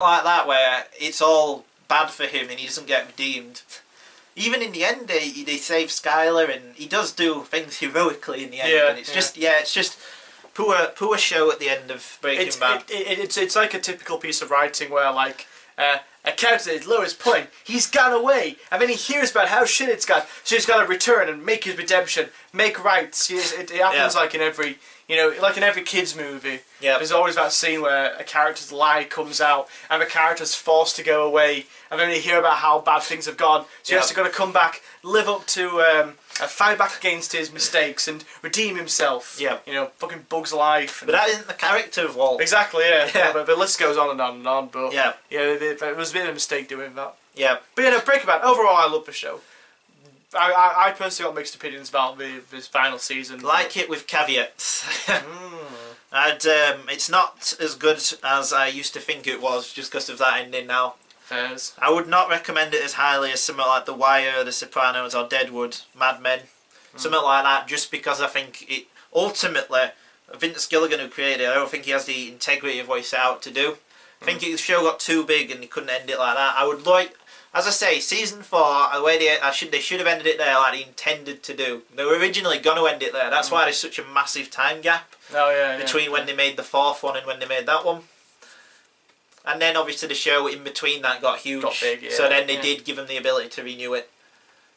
like that where it's all bad for him and he doesn't get redeemed. Even in the end, they save Skylar, and he does do things heroically in the end. Yeah, and it's just poor show at the end of Breaking Bad. It's like a typical piece of writing where like a character at his lowest point, he's gone away, and then he hears about how shit it's got, so he's got to return and make his redemption, make rights. It happens like in every, like in every kids movie. Yeah. There's always that scene where a character's lie comes out, and the character's forced to go away, and then you hear about how bad things have gone, so he has to got to come back, live up to, fight back against his mistakes, and redeem himself. Yeah. Fucking Bug's life. But that isn't the character of Walt. Exactly, yeah. But the list goes on and on and on, but yeah, it was a bit of a mistake doing that. Yeah. But Breaking Bad, overall I love the show. I personally got mixed opinions about this final season. Like it with caveats. And it's not as good as I used to think it was, just because of that ending now. Fairs. I would not recommend it as highly as something like The Wire, The Sopranos or Deadwood, Mad Men. Something like that, just because I think it ultimately, Vince Gilligan who created it, I don't think he has the integrity of what he set out to do. I think the show got too big and he couldn't end it like that. I would like, as I say, season 4, the way they should have ended it there like they intended to do. They were originally going to end it there. That's why there's such a massive time gap between when they made the 4th one and when they made that one. And then obviously the show in between that got huge. Got big, yeah. So then they did give them the ability to renew it.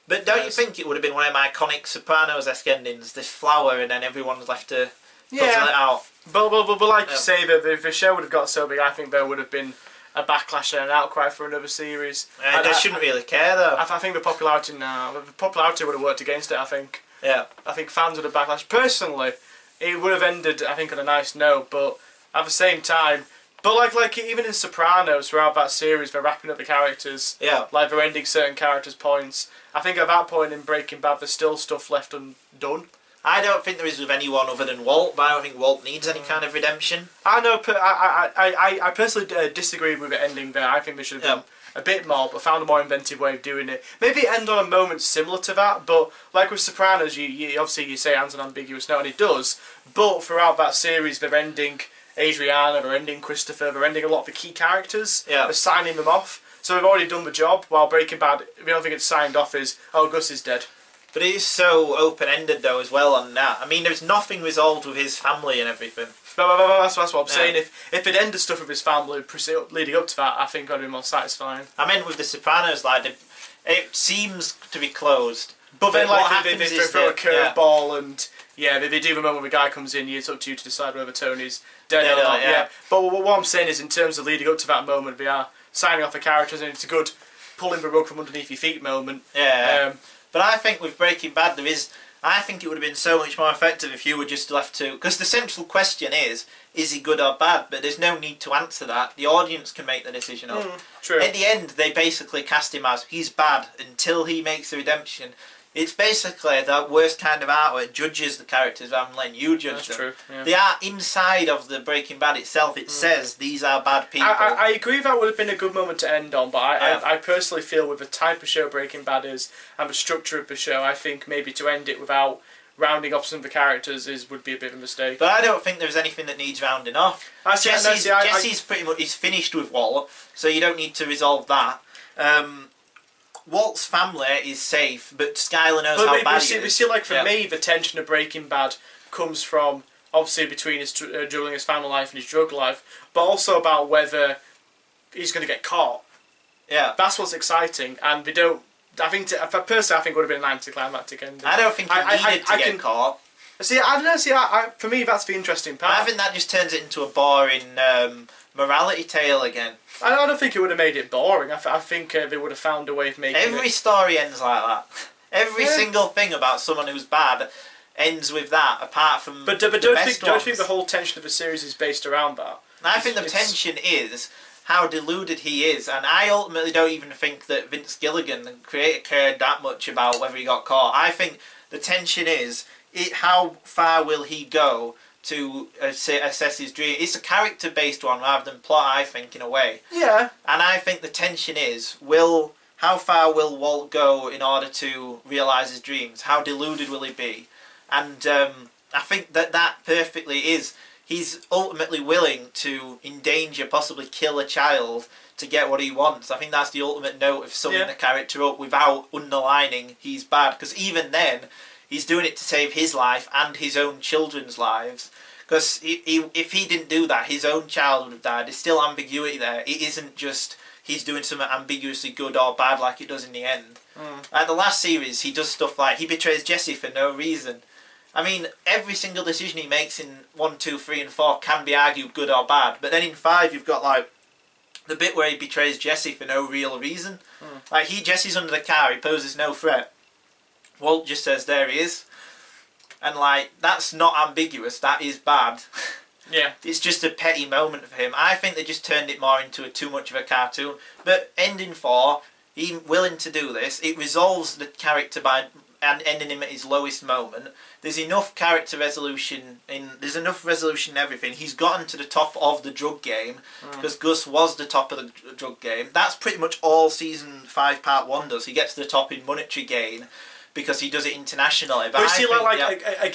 But don't you think it would have been one of them iconic Sopranos-esque endings? This flower and then everyone's left to puzzle it out. But like you say, if the show would have got so big, I think there would have been a backlash and an outcry for another series. They shouldn't really care though. I think the popularity would have worked against it, I think. Yeah. I think fans would have backlash. Personally, it would have ended, I think, on a nice note, but at the same time, but like even in Sopranos, throughout that series, they're wrapping up the characters. Yeah. Like they're ending certain characters' points. I think at that point in Breaking Bad, there's still stuff left undone. I don't think there is with anyone other than Walt, but I don't think Walt needs any kind of redemption. I know. I personally disagree with the ending there. I think they should have done a bit more, but found a more inventive way of doing it. Maybe end on a moment similar to that, but like with Sopranos, you obviously you say ends on ambiguous note, and it does. But throughout that series, they're ending Adriana, they're ending Christopher, they're ending a lot of the key characters. Yeah. They're signing them off. So they've already done the job, while Breaking Bad, the only thing it's signed off is, oh, Gus is dead. But it is so open-ended though as well on that. I mean, there's nothing resolved with his family and everything. That's what I'm saying. If it ended stuff with his family leading up to that, I think I'd be more satisfying. I meant with The Sopranos, like, it seems to be closed. But then, like, they throw a curveball and... Yeah, they do the moment when the guy comes in, it's up to you to decide whether Tony's dead or not. Yeah. But what I'm saying is, in terms of leading up to that moment, we are signing off the characters, and it's a good pulling the rug from underneath your feet moment. Yeah. But I think with Breaking Bad, I think it would have been so much more effective if you were just left to... Because the central question is he good or bad? But there's no need to answer that. The audience can make the decision of. True. At the end, they basically cast him as he's bad until he makes the redemption. It's basically the worst kind of art where it judges the characters rather than letting you judge them. True, yeah. They are inside of the Breaking Bad itself. It says these are bad people. I agree that would have been a good moment to end on, but I personally feel with the type of show Breaking Bad is and the structure of the show, I think maybe to end it without rounding off some of the characters would be a bit of a mistake. But I don't think there's anything that needs rounding off. Jesse's pretty much finished with Walt, so you don't need to resolve that. Walt's family is safe, but Skylar knows how bad he is. We see, like, for me, the tension of Breaking Bad comes from, obviously, between his juggling his family life and his drug life, but also about whether he's going to get caught. Yeah. That's what's exciting, and they don't... personally, I think it would have been an anticlimactic ending. I don't think he needed to get caught. See, I don't know, for me, that's the interesting part. I think that just turns it into a boring morality tale again. I don't think it would have made it boring. I think they would have found a way of making Every story ends like that. Every single thing about someone who's bad ends with that, apart from don't you think the whole tension of the series is based around that? I think the tension is how deluded he is, and I ultimately don't even think that Vince Gilligan, the creator, cared that much about whether he got caught. I think the tension is how far will he go to assess his dream. It's a character-based one rather than plot, I think, in a way. Yeah. And I think the tension is, how far will Walt go in order to realise his dreams? How deluded will he be? And I think that perfectly is. he's ultimately willing to endanger, possibly kill a child to get what he wants. I think that's the ultimate note of summing the character up without underlining he's bad. Because even then, he's doing it to save his life and his own children's lives. Because if he didn't do that, his own child would have died. There's still ambiguity there. It isn't just he's doing something ambiguously good or bad like it does in the end. Like the last series, he does stuff like he betrays Jesse for no reason. I mean, every single decision he makes in 1, 2, 3 and 4 can be argued good or bad. But then in 5 you've got like the bit where he betrays Jesse for no real reason. Like Jesse's under the car, he poses no threat. Walt just says there he is. And like, that's not ambiguous, that is bad. Yeah. It's just a petty moment for him. I think they just turned it more into too much of a cartoon. But ending 4, he's willing to do this. It resolves the character by ending him at his lowest moment. There's enough character resolution there's enough resolution in everything. He's gotten to the top of the drug game because Gus was the top of the drug game. That's pretty much all season 5 part 1 does. He gets to the top in monetary gain because he does it internationally. But see,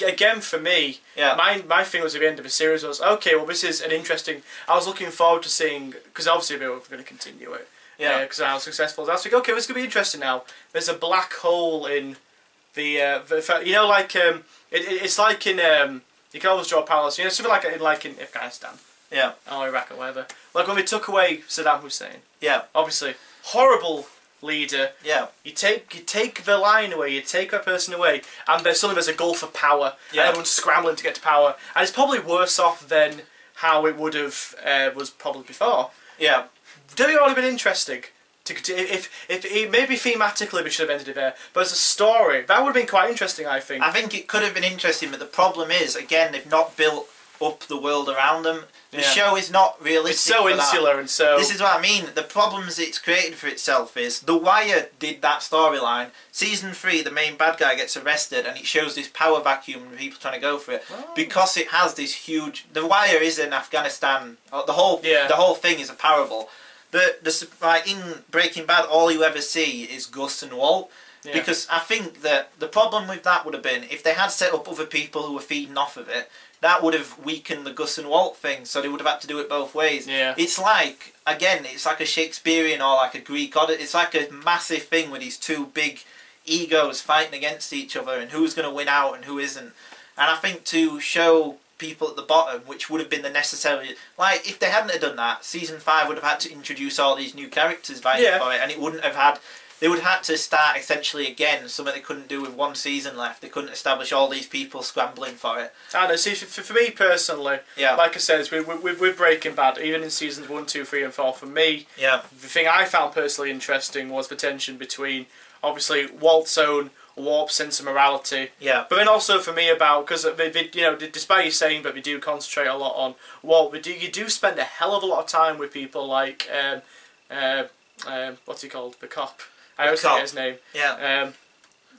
again for me, my thing was at the end of the series was, okay, well this is an interesting. I was looking forward to seeing, because obviously we were going to continue it. Yeah. Because how successful it was. I was like, okay, this is going to be interesting now. There's a black hole in the you know, like it's like in you can always draw parallels. You know, something like in Afghanistan. Yeah. Or Iraq or whatever. Like when we took away Saddam Hussein. Yeah. Obviously, horrible leader. Yeah. You take the line away, you take that person away, and there's a gulf of power. Yeah. And everyone's scrambling to get to power, and it's probably worse off than how it would have was probably before. Yeah. Don't you want to been interesting? If maybe thematically we should have ended it there, but as a story, that would have been quite interesting, I think. I think it could have been interesting, but the problem is, again, they've not built up the world around them. The show is not realistic. It's so insular and so... This is what I mean. The problems it's created for itself is The Wire did that storyline. Season 3, the main bad guy gets arrested and it shows this power vacuum and people trying to go for it. Because it has this huge... The Wire is in Afghanistan. The whole thing is a parable. But in Breaking Bad, all you ever see is Gus and Walt. Yeah. Because I think that the problem with that would have been, if they had set up other people who were feeding off of it, that would have weakened the Gus and Walt thing, so they would have had to do it both ways. Yeah. It's like, again, it's like a Shakespearean or like a Greek odyssey. It's like a massive thing with these two big egos fighting against each other and who's going to win out and who isn't. And I think to show people at the bottom, which would have been the necessary... Like, if they hadn't have done that, Season 5 would have had to introduce all these new characters for it, and it wouldn't have had... They would have had to start essentially again, something they couldn't do with one season left. They couldn't establish all these people scrambling for it. I know, see, for me personally, like I said, with Breaking Bad, even in seasons 1, 2, 3 and 4, for me, the thing I found personally interesting was the tension between, obviously, Walt's own warped sense of morality. Yeah. But then also for me about, because despite you saying that we do concentrate a lot on Walt, you do spend a hell of a lot of time with people like, what's he called? The cop. I always forget his name. Yeah.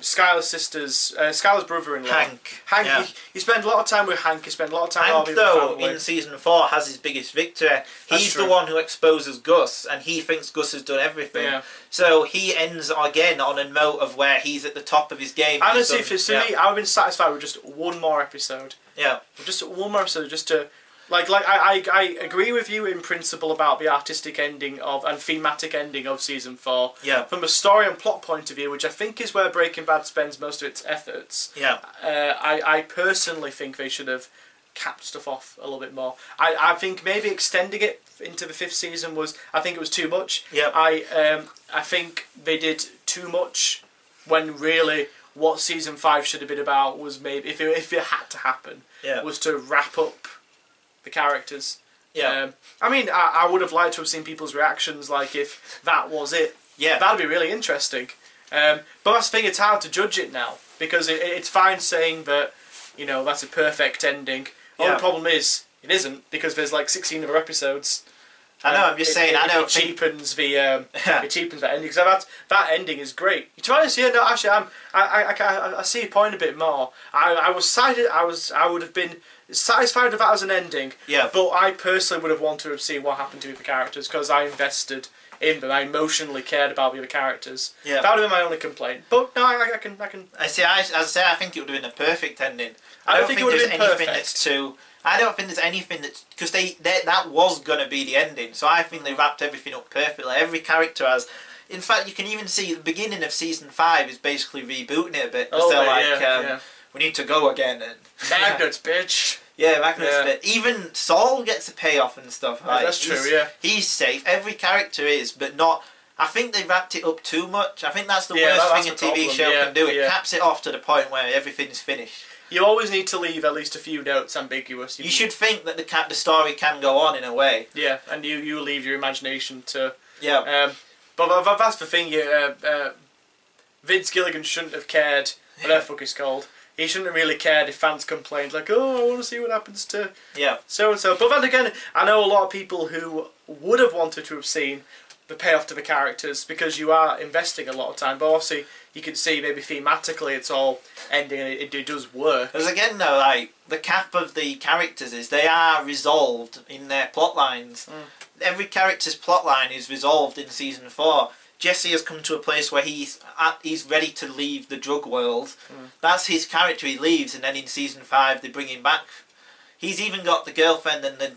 Skylar's brother-in-law. Hank. Yeah. You spend a lot of time with Hank. You spend a lot of time Hank, with though, family. in Season 4, has his biggest victory. He's the one who exposes Gus, and he thinks Gus has done everything. Yeah. So he ends, again, on a note of where he's at the top of his game. Honestly, for me, I would have been satisfied with just one more episode. Yeah. Just one more episode, just to... I agree with you in principle about the artistic ending and thematic ending of Season 4. Yeah. From a story and plot point of view, which I think is where Breaking Bad spends most of its efforts. Yeah. I personally think they should have capped stuff off a little bit more. I think maybe extending it into the 5th season I think it was too much. Yeah. I think they did too much when really what Season 5 should have been about was maybe, if it had to happen, was to wrap up the characters. Yeah. I mean, I would have liked to have seen people's reactions, like if that was it. Yeah. That'd be really interesting. But that's the thing, it's hard to judge it now, because it's fine saying that, that's a perfect ending. The problem is, it isn't, because there's like 16 other episodes. I know, I'm just saying, it cheapens the it cheapens that ending, because that ending is great. To be honest, actually, I see your point a bit more. I would have been satisfied with that as an ending. Yeah. But I personally would have wanted to have seen what happened to the characters, because I invested in them. I emotionally cared about the other characters. Yeah. That would have been my only complaint. But no, I can. I say, I think it would have been a perfect ending. I don't think it would have been anything perfect. that's too. I don't think there's anything that's because that was gonna be the ending. So I think they wrapped everything up perfectly. Every character has. In fact, you can even see the beginning of season 5 is basically rebooting it a bit. Oh, they're yeah. we need to go again. And Magnets, bitch. yeah, Magnus. Yeah. Even Saul gets a payoff and stuff. Right? That's true. Yeah, he's safe. Every character is, but not. I think they wrapped it up too much. I think that's the worst thing a TV show can do. It caps it off to the point where everything's finished. You always need to leave at least a few notes ambiguous. You should think that the story can go on in a way. Yeah, and you leave your imagination to. Yeah. But that's the thing. Vince Gilligan shouldn't have cared. Whatever the fuck it's called. He shouldn't have really cared if fans complained like, "Oh, I want to see what happens to so and so." But then again, I know a lot of people who would have wanted to have seen the payoff to the characters because you are investing a lot of time. But obviously, you can see maybe thematically it's all ending and it does work. Because again, though, like the cap of the characters is they are resolved in their plot lines. Every character's plot line is resolved in season 4. Jesse has come to a place where he's ready to leave the drug world. That's his character. He leaves, and then in season 5 they bring him back. He's even got the girlfriend, and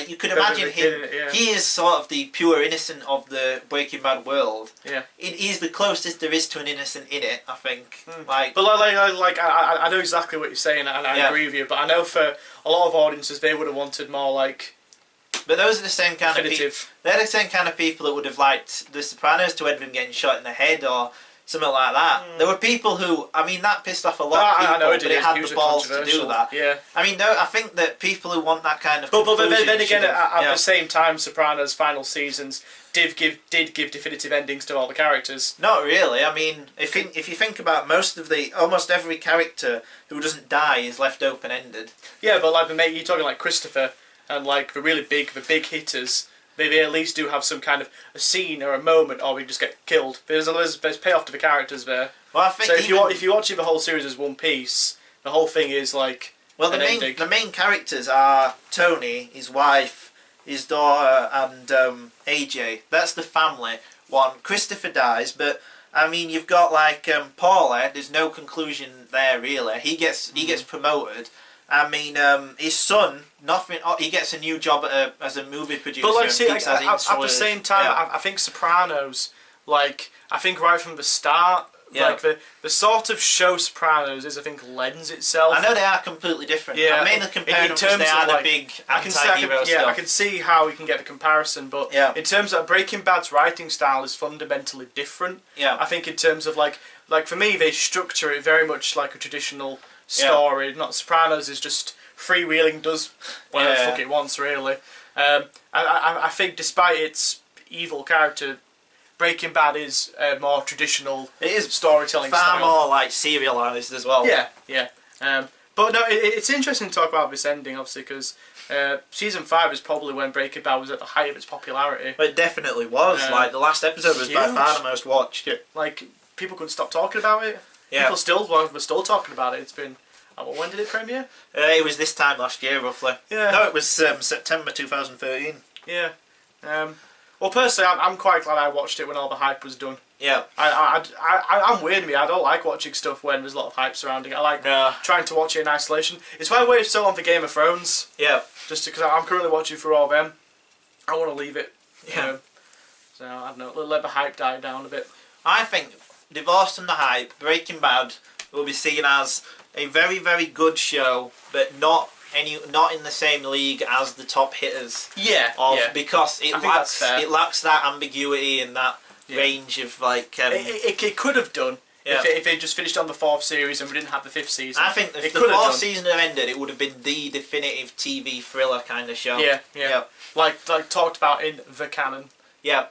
you could imagine him. He is sort of the pure innocent of the Breaking Bad world. Yeah, he's the closest there is to an innocent in it, I think. But I know exactly what you're saying, and I agree with you. But I know for a lot of audiences, they would have wanted more like. But those are the same kind of people. They're the same kind of people that would have liked The Sopranos to end with him getting shot in the head or something like that. There were people who, I mean, that pissed off a lot of people, but it had the balls to do that. Yeah. I mean, I think that people who want that kind of. But then again, at the same time, Sopranos' final seasons did give definitive endings to all the characters. Not really. I mean, if you think about almost every character who doesn't die is left open ended. Yeah, but like you're talking like Christopher. And like the big hitters, they at least do have some kind of a scene or a moment, or we just get killed. There's payoff to the characters there. Well, I think so if you're watching the whole series as one piece, the whole thing is like the main characters are Tony, his wife, his daughter, and AJ. That's the family one. Christopher dies, but I mean you've got like Paula. There's no conclusion there really. He gets promoted. I mean, his son, nothing. He gets a new job as a movie producer. But like, see, at the same time, I think Sopranos, like, I think right from the start, like the sort of show Sopranos is, I think, lends itself. I know they are completely different. Yeah, I mainly compare them because they are the big anti-hero stuff. I can see how we can get the comparison, but in terms of Breaking Bad's writing style is fundamentally different. Yeah, I think in terms of like for me, they structure it very much like a traditional story. Not Sopranos is just freewheeling, does whatever the fuck it wants really. I think despite its evil character, Breaking Bad is a more traditional. It is storytelling far style. more like serialized as well. Yeah. But no, it's interesting to talk about this ending, obviously, because season 5 is probably when Breaking Bad was at the height of its popularity. But it definitely was. Like the last episode was by far the most watched. Like people couldn't stop talking about it. Yeah. People were still talking about it. It's been. When did it premiere? It was this time last year, roughly. Yeah. No, it was September 2013. Yeah. Well, personally, I'm quite glad I watched it when all the hype was done. Yeah. I'm weird, me. I don't like watching stuff when there's a lot of hype surrounding it. I like trying to watch it in isolation. It's why I waited so long for Game of Thrones. Yeah. Just because I'm currently watching through all of them. I want to leave it. Yeah. So, I don't know. Let the hype die down a bit. I think, divorced from the hype, Breaking Bad will be seen as a very, very good show, but not in the same league as the top hitters. Because it lacks that ambiguity and that range of like. It could have done if it just finished on the 4th series and we didn't have the 5th season. I think if the 4th season had ended, it would have been the definitive TV thriller kind of show. Yeah. Like talked about in the canon. Yeah.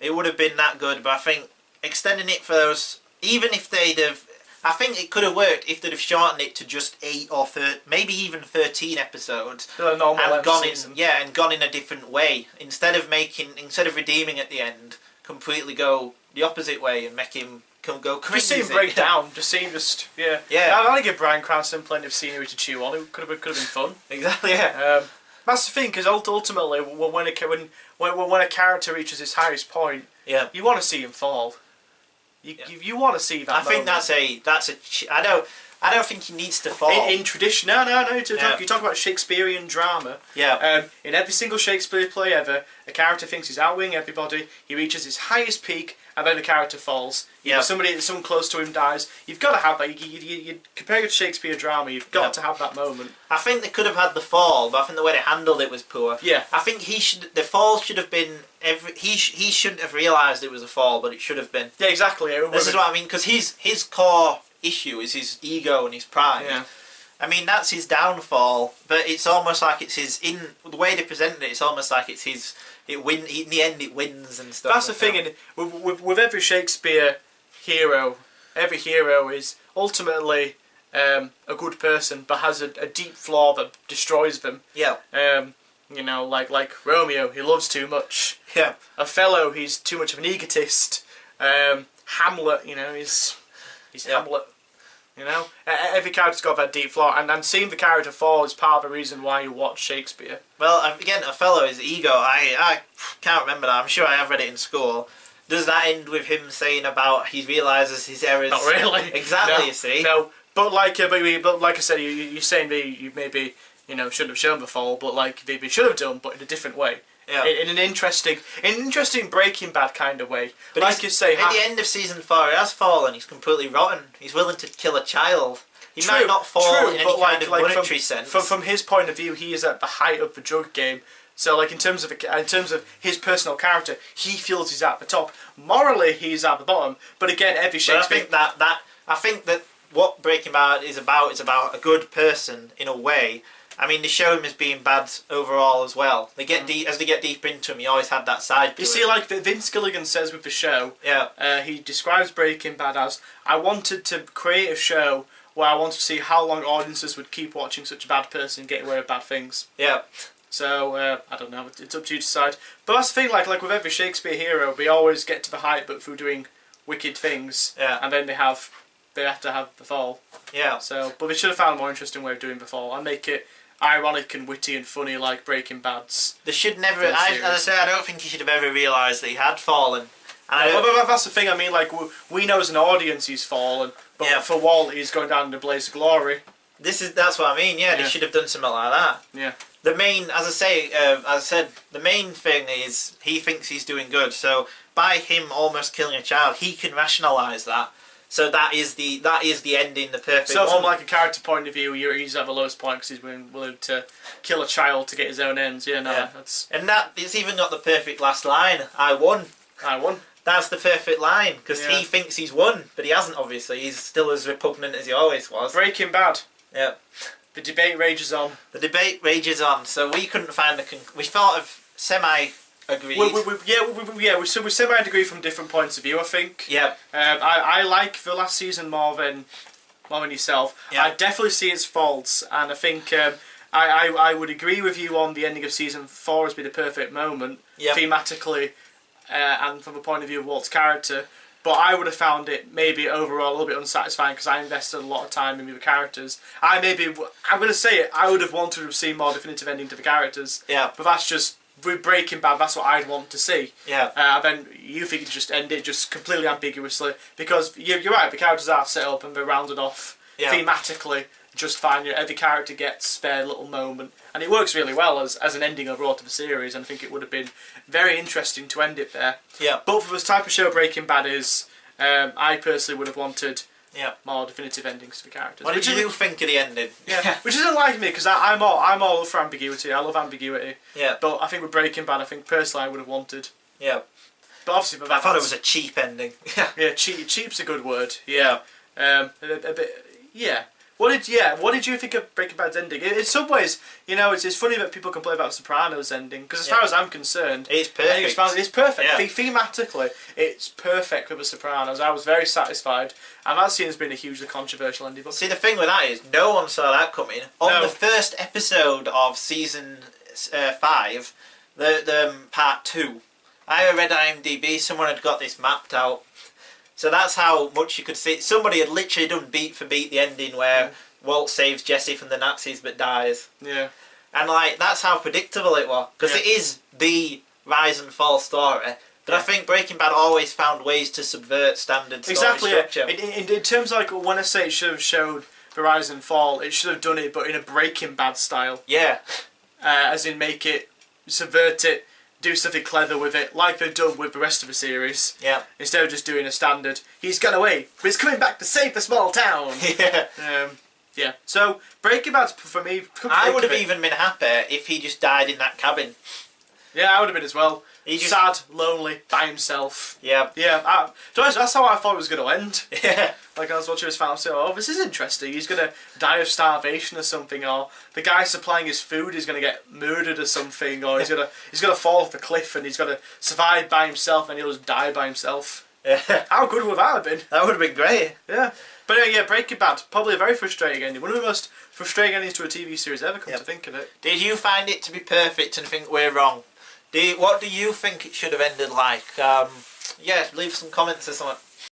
It would have been that good, but I think extending it for those, even if they'd have. I think it could have worked if they'd have shortened it to just 8 or maybe even 13 episodes, and gone in a different way instead of redeeming at the end, completely go the opposite way and make him go crazy. Just see him break down. Yeah. I'd like to give Bryan Cranston plenty of scenery to chew on. It could have been fun. Exactly. Yeah. That's the thing, because ultimately, when a character reaches its highest point, you want to see him fall. You want to see that. I think that's a. I I don't think he needs to fall. In tradition, no. You talk about Shakespearean drama. Yeah. In every single Shakespeare play ever, a character thinks he's outwitting everybody. He reaches his highest peak, and then the character falls. Yeah. Someone close to him dies. You've got to have that. You compare it to Shakespeare drama. You've got to have that moment. I think they could have had the fall, but I think the way they handled it was poor. Yeah. I think the fall should have been he shouldn't have realised it was a fall, but it should have been. Yeah, exactly. This is what I mean, because his core issue is his ego and his pride. Yeah. I mean, that's his downfall, but it's almost like it's his, in the way they presented it, it's almost like it's his, in the end it wins and stuff. That's the thing, and with every Shakespeare hero, every hero is ultimately a good person, but has a deep flaw that destroys them. Yeah. You know, like Romeo, he loves too much. Yeah. Othello, he's too much of an egotist. Hamlet, you know, he's Hamlet. You know, every character's got that deep flaw, and seeing the character fall is part of the reason why you watch Shakespeare. Well, again, Othello is ego. I can't remember that. I'm sure I have read it in school. Does that end with him saying about he realises his errors? Not really. Exactly. No, you see. No, but like I said, you're saying you maybe shouldn't have shown the fall, but like they should have done, but in a different way. Yeah. In an interesting Breaking Bad kind of way. But like you say, at the end of season 4, he has fallen. He's completely rotten. He's willing to kill a child. He might not fall in any kind of monetary sense. From his point of view, he is at the height of the drug game. So, like in terms of his personal character, he feels he's at the top. Morally, he's at the bottom. But again, every Shakespeare. I think that what Breaking Bad is about a good person in a way. I mean, they show him as being bad overall as well. They get as they get deeper into him, he always had that side to him. You see, like Vince Gilligan says with the show, he describes Breaking Bad as, I wanted to create a show where I wanted to see how long audiences would keep watching such a bad person get away with bad things. Yeah. So, I don't know, it's up to you to decide. But that's the thing, like with every Shakespeare hero, we always get to the height but through doing wicked things. Yeah. And then they have to have the fall. Yeah. So, but they should have found a more interesting way of doing the fall and make it ironic and witty and funny like Breaking Bad's. They should never. As I say, I don't think he should have ever realised that he had fallen. And well, that's the thing. I mean, like we know as an audience he's fallen, but for Walt he's going down in a blaze of glory. That's what I mean. Yeah, they should have done something like that. Yeah. The main, as I said, the main thing is he thinks he's doing good. So by him almost killing a child, he can rationalise that. So that is the ending, the perfect. So from like a character point of view, he's at the lowest point because he's willing to kill a child to get his own ends. Yeah, no, that's. And it's even got the perfect last line. I won. I won. That's the perfect line because he thinks he's won, but he hasn't. Obviously, he's still as repugnant as he always was. Breaking Bad. Yeah. The debate rages on. The debate rages on. So we couldn't find we thought of semi-agreed. We semi-agree from different points of view, I think. Yeah. I like the last season more than yourself. Yeah. I definitely see its faults, and I think I would agree with you on the ending of season 4 as being the perfect moment, thematically, and from the point of view of Walt's character. But I would have found it maybe overall a little bit unsatisfying because I invested a lot of time in the characters. I'm going to say it, I would have wanted to have seen more definitive ending to the characters. Yeah. But that's just, with Breaking Bad, that's what I'd want to see. Yeah. Then you think you just end it just completely ambiguously because you're right, the characters are set up and they're rounded off thematically just fine. Every character gets their little moment, and it works really well as an ending overall to the series. And I think it would have been very interesting to end it there. Yeah. But for this type of show Breaking Bad is, I personally would have wanted more definitive endings to the characters. What did you think of the ending? Yeah, which isn't like me because I'm all up for ambiguity. I love ambiguity. Yeah. But I think with Breaking Bad, I think personally I would have wanted. Yeah. But obviously, I thought it was a cheap ending. Yeah, cheap's a good word. Yeah. A bit. Yeah. What did you think of Breaking Bad's ending? In some ways, it's funny that people complain about Sopranos' ending because as far as I'm concerned, it's perfect. It's perfect. Yeah. Thematically, it's perfect with the Sopranos. I was very satisfied, and that scene has been a hugely controversial ending. But see, the thing with that is, no one saw that coming. On the first episode of season 5, the part 2, I read IMDb. Someone had got this mapped out. So that's how much you could see. Somebody had literally done beat for beat the ending where Walt saves Jesse from the Nazis but dies. Yeah. And that's how predictable it was. Because it is the rise and fall story. But I think Breaking Bad always found ways to subvert standard story structure. In terms of when I say it should have showed for Rise and Fall, it should have done it, but in a Breaking Bad style. Yeah. As in make it, subvert it, do something clever with it, like they've done with the rest of the series. Yeah. Instead of just doing a standard, he's gone away, but he's coming back to save the small town. Yeah. Yeah. So Breaking Bad for me. I would have even been happy if he just died in that cabin. Yeah, I would have been as well. He just... Sad, lonely, by himself. Yeah. Yeah. To be honest, that's how I thought it was going to end. Yeah. Like I was watching his family say, oh, this is interesting. He's going to die of starvation or something, or the guy supplying his food is going to get murdered or something, or he's going to fall off the cliff and he's going to survive by himself and he'll just die by himself. Yeah. How good would that have been? That would have been great. Yeah. But yeah, Breaking Bad, probably a very frustrating ending. One of the most frustrating endings to a TV series ever, come to think of it. Did you find it to be perfect and think we're wrong? What do you think it should have ended like? Yeah, leave some comments or something.